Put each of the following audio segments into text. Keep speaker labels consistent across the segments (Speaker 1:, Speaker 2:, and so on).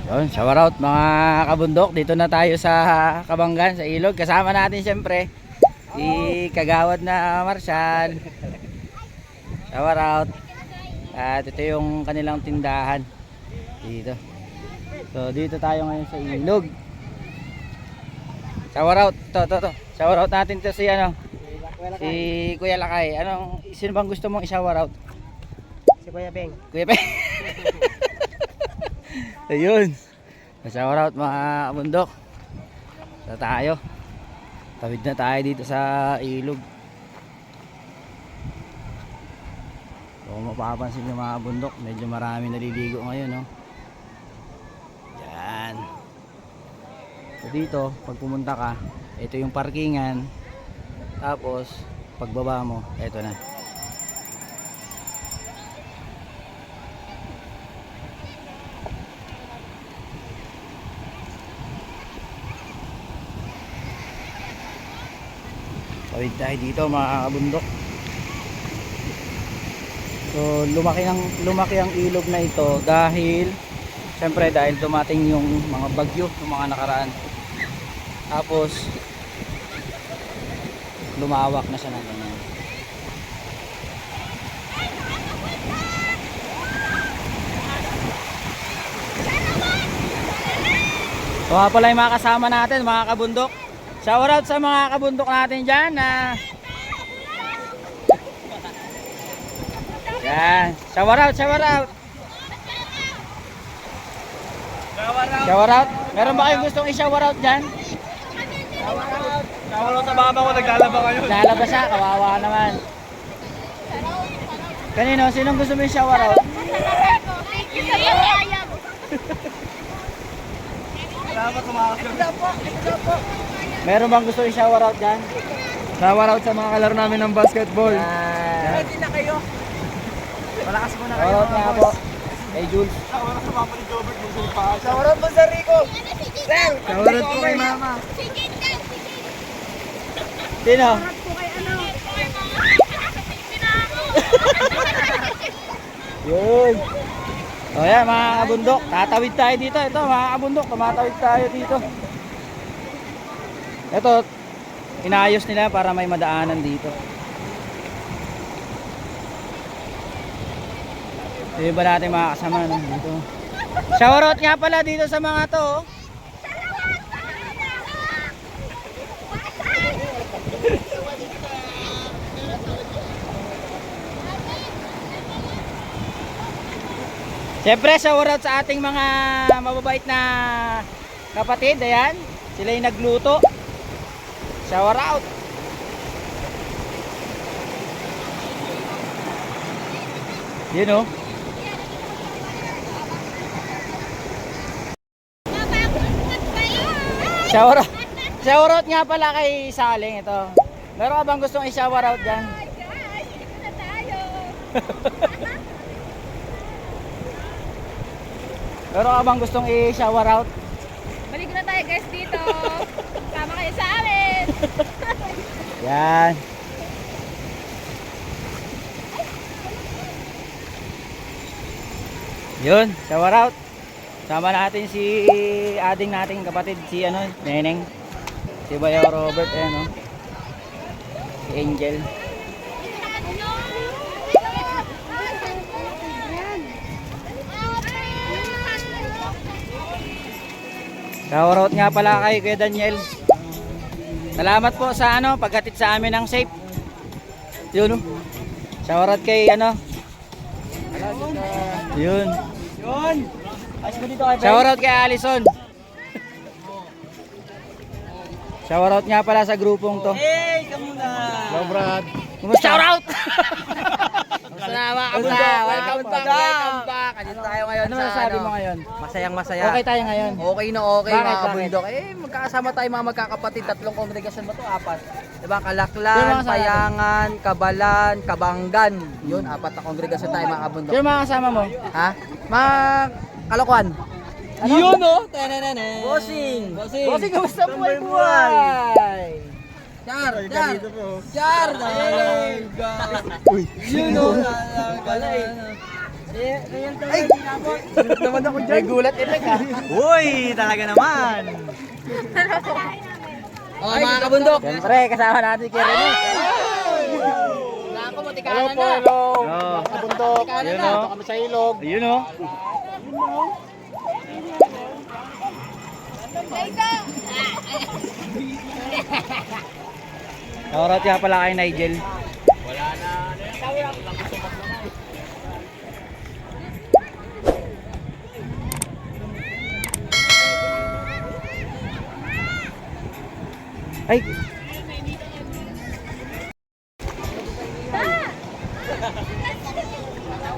Speaker 1: Yun, shower out mga kabundok. Dito na tayo sa Kabanggan, sa ilog. Kasama natin siyempre si Kagawad na Marshall. Shower out. At ito yung kanilang tindahan dito. So dito tayo ngayon sa ilog. Shower out. To. Shower out natin to si ano? Si Kuya Lakay. Sino bang gusto mong i-shower out?
Speaker 2: Si Kuya Beng.
Speaker 1: Kuya Pe. Ayun. Shower out mga kabundok. So tayo. Tawid na tayo dito sa ilog. So kung mapapansin nyo mga kabundok, medyo marami naliligo ngayon, no? Yan. So dito, pag pumunta ka, ito yung parkingan. Tapos pagbaba mo, ito na. Tawid tayo dito mga kabundok. So lumaki ang ilog na ito dahil siyempre dahil dumating yung mga bagyo ng mga nakaraan. Tapos lumawak na siya ng ganyan. So nga pala yung mga kasama natin mga kabundok. Shout out sa mga kabundok natin dyan na yan. Shout out. Shout out. Meron ba kayong gustong i-shout out dyan?
Speaker 2: Shower out sa baba ko, naglalaba kayo.
Speaker 1: Lalaba siya, kawawa naman. Kanino? Sinong gusto mo i-shout out?
Speaker 2: Salamat kumakasyon.
Speaker 1: Meron bang gusto i-shout out dyan?
Speaker 2: Shower out sa mga kalaro namin ng basketball.
Speaker 1: Ready
Speaker 2: na kayo. Malakas muna kayo.
Speaker 1: Shout out nga po. Kay Jules.
Speaker 2: Shower out sa mama ni Jobert. Shower out po sa Rico. Shower out po kay mama.
Speaker 1: Sino? Yun. O yan mga kabundok, tatawid tayo dito. Ito mga kabundok, tumatawid tayo dito. Ito, inayos nila para may madaanan dito. Ito ba natin mga kasama dito. Shoutout nga pala dito sa mga to. Oh. Siyempre, shoutout sa ating mga mababait na kapatid. Ayan, sila yung nagluto. Shoutout. Yun o. Shoutout nga pala kay Saling ito. Meron ka bang gustong i-shoutout dyan? Pero ka bang gustong i-shower out?
Speaker 3: Balik na tayo guys dito. Sama kayo sa amin.
Speaker 1: Yan. Yun, shower out. Sama natin si ading nating kapatid, si Neneng. Si Bayaw Robert, si Angel. Shoutout nga pala kay Kuya Daniel. Salamat po sa paghatid sa amin ng safe. Yun Shoutout kay Yun. Shoutout kay Allison. Shoutout nga pala sa grupong to.
Speaker 2: Hey, kamuna. Hello, Brad.
Speaker 1: Kumusta? Shoutout! Salamat ka. Welcome back. Andito tayo ngayon. Ano masasabi mo ngayon?
Speaker 2: Masayang masaya.
Speaker 1: Okay tayo ngayon.
Speaker 2: Okay na okay.
Speaker 1: Bakit,
Speaker 2: Mga kabundok. Magkakasama tayo mga magkakapatid. 3 kongregasyon ba ito? 4. Diba? Kalaklan, Payangan, Kabalan, Kabanggan. Yun, 4 na kongregasyon tayo mga kabundok.
Speaker 1: Sino mga kasama mo?
Speaker 2: Ha? Mga Kalokohan. Yun o! Bossing!
Speaker 1: Bossing, kamusta buhay?
Speaker 2: Char! Yun o! Naman ako dyan. May gulat effect ha.
Speaker 4: Uy, talaga naman.
Speaker 2: Oh, mga kabundok.
Speaker 1: Siyempre, kasama natin kay Rene.
Speaker 2: Nako, matikanan na. Hello.
Speaker 4: Oh.
Speaker 2: Kabundok.
Speaker 1: Yun o.
Speaker 2: Kami sa ilog.
Speaker 1: Yun o. Shoutout nga pala kay Nigel. Ay!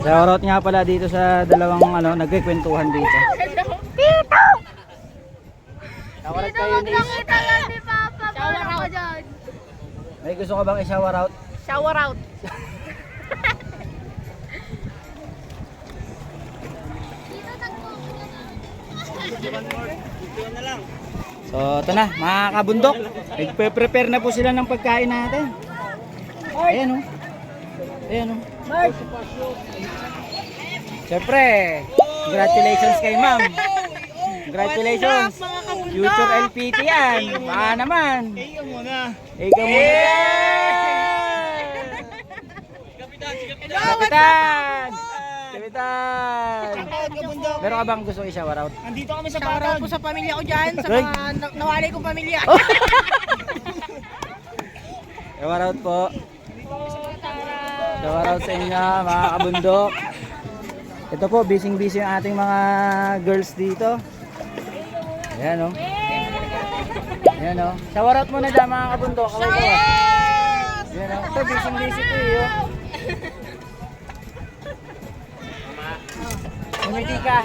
Speaker 1: Shoutout nga pala dito sa dalawang nagkikwentuhan dito. Shoutout kayo ni
Speaker 3: Nakita lang ni Papa. Shower out.
Speaker 1: May gusto ka bang i-shower out?
Speaker 3: Shower out.
Speaker 1: So ito na mga kabundok. Nagpe-prepare na po sila ng pagkain natin. Ayan o. Ayan o. Siyempre, congratulations kay ma'am. Congratulations. Future LPT yan. Baka naman. Ikaw muna. Ikaw muna. Kapitan! Kapitan! Meron ka bang gusto i-shower out?
Speaker 5: Andito kami sa Shoutout po sa pamilya ko dyan, sa
Speaker 1: Roy.
Speaker 5: mga nawalay kong pamilya.
Speaker 1: Shower out po. Shower out sa inyo mga kabundok. Ito po, busy-busy yung ating mga girls dito. Ayan o. Ayan o. Shower out muna dyan mga kabundok. Kaway ko. Ayan o. Ito, busy-busy po yun. Umiti ka.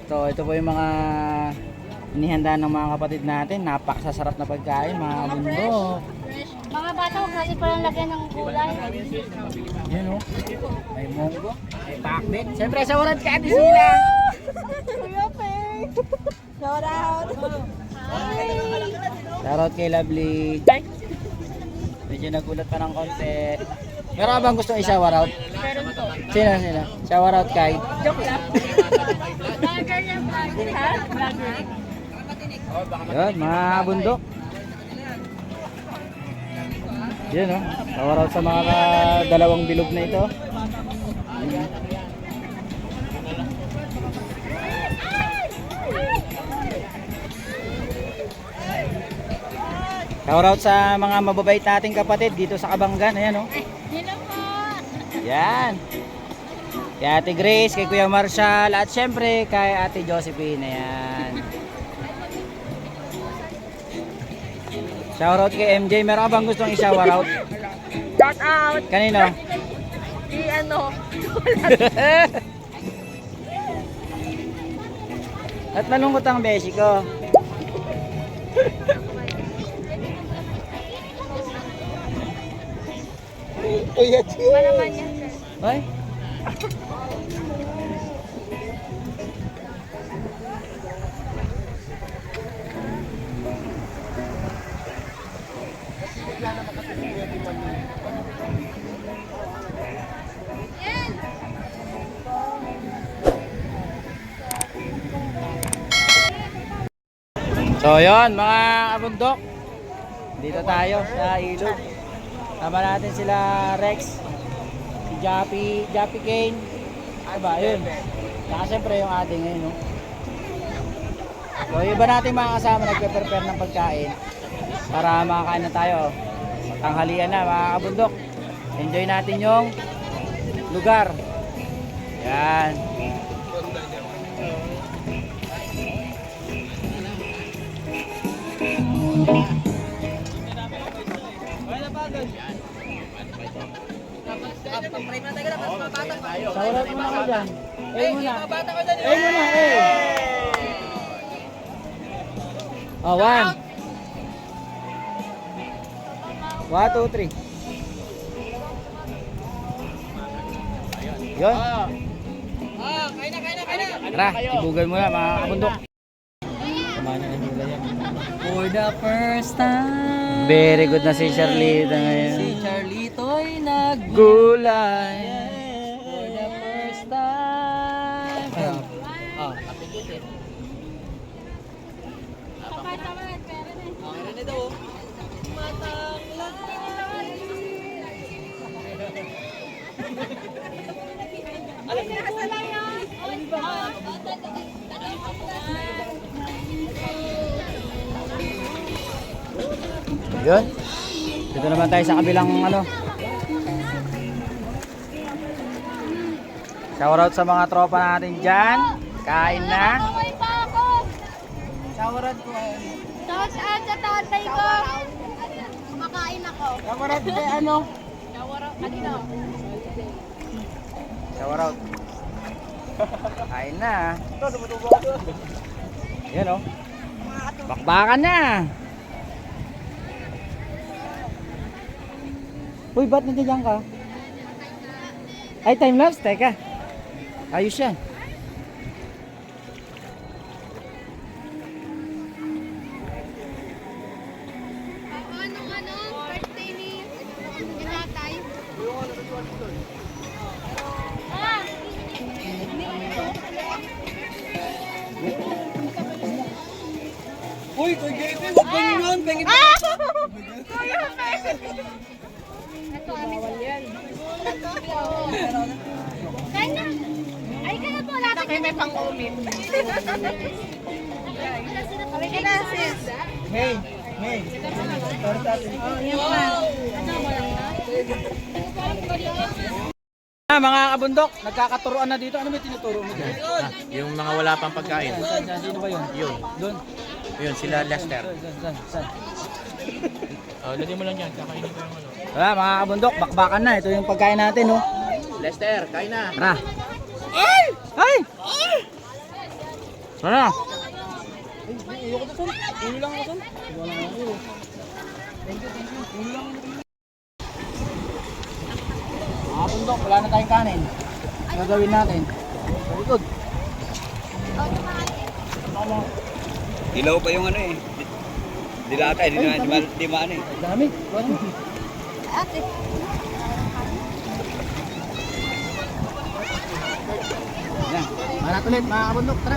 Speaker 1: Ito po yung mga inihanda ng mga kapatid natin. Napakasasarap na pagkain mga kabundok.
Speaker 3: Mga bata, huwag natin palang lagyan ng gulay.
Speaker 1: Yan o. May munggo. May pakbet. Siyempre sa warat ka ati sila.
Speaker 5: Shout out!
Speaker 1: Shoutout kay Lovely. Medyo nagulat pa ng konti. Meron ka bang gustong i-shower out? Sino? Shower out kay?
Speaker 3: Joke lang. Vlogger yan, vlogger. Ha? Vlogger.
Speaker 1: Yun, mga bundok. Yun o. Shower out sa mga dalawang bilog na ito. Shower out sa mga mababait nating kapatid dito sa Kabanggan. Ayan o.
Speaker 3: Hello po.
Speaker 1: Yan. Kay Ate Grace, kay Kuya Marshall, at syempre kay Ate Josephine. Ayan. Shoutout kay MJ. Meron ka bang gustong i-shower out?
Speaker 5: Shout out!
Speaker 1: Kanino?
Speaker 5: Di ano,
Speaker 1: At malungkot ang beshi ko.
Speaker 3: Malaman yan, sir.
Speaker 1: Hoy. So yon mga kabundok, dito tayo sa ilog. Tama natin sila Rex, si Jappy Kane, ano ba yun? Saka siyempre yung ating ngayon, no? So yung iba natin mga kasama nagpe-prepare ng pagkain para makakain na tayo. Tanghalian na mga kabundok. Enjoy natin yung lugar. Yan. Saurat mo na ka dyan. Muna. Muna, Oh, 1. 1, 2, 3. Yun. Tara, ibugan mo na mga kabundok. Kumain na hila yan.
Speaker 2: For the first time,
Speaker 1: Very good na si Charlita ngayon.
Speaker 2: si Charlito'y nag
Speaker 1: gulay. For the first time.
Speaker 2: Napigitin. Meron ito.
Speaker 1: Yun. Dito naman tayo sa kabilang ano. Shoutout sa mga tropa natin dyan. Kain na.
Speaker 3: Okay pa ako.
Speaker 2: Shawaran ko.
Speaker 3: Shout out sa tatay ko. Kumakain ako.
Speaker 2: Shawaran ko ano?
Speaker 3: Kanino?
Speaker 1: Shoutout. Kain na. Yan o. Bakbakan na. Uy, ba't nandiyan ka? Ay, time-lapse. Teka. Ayos yan.
Speaker 3: Birthday ni tatay.
Speaker 2: Uy, Kuya Gavin, huwag ganyan. Pengin.
Speaker 3: Kain na. Ay, ka na po. Lapit na may pang-umit. Halika na, sis.
Speaker 2: Hey, hey.
Speaker 1: Mga kabundok, nagkakaturuan na dito. Ano may tinuturo mo dyan?
Speaker 6: Yung mga wala pang pagkain.
Speaker 1: Saan? Sino ba yun?
Speaker 6: Yun.
Speaker 1: Doon.
Speaker 6: Yun, sila Lester.
Speaker 1: Saan?
Speaker 6: Lagyan mo lang yan, kakainin ko yung ano.
Speaker 1: Wala, mga kabundok, bakbakan na. Ito yung pagkain natin, oh.
Speaker 6: Lester, kain na.
Speaker 1: Tara. Ay! Ay! Tara. Mga kabundok, wala na tayong kanin. Ano gagawin natin? Sa likod.
Speaker 4: Dilaw pa yung ano eh. Dilata, di maano eh.
Speaker 1: Dami. Ano? Yan. Marat ulit, mga kabundok. Tara.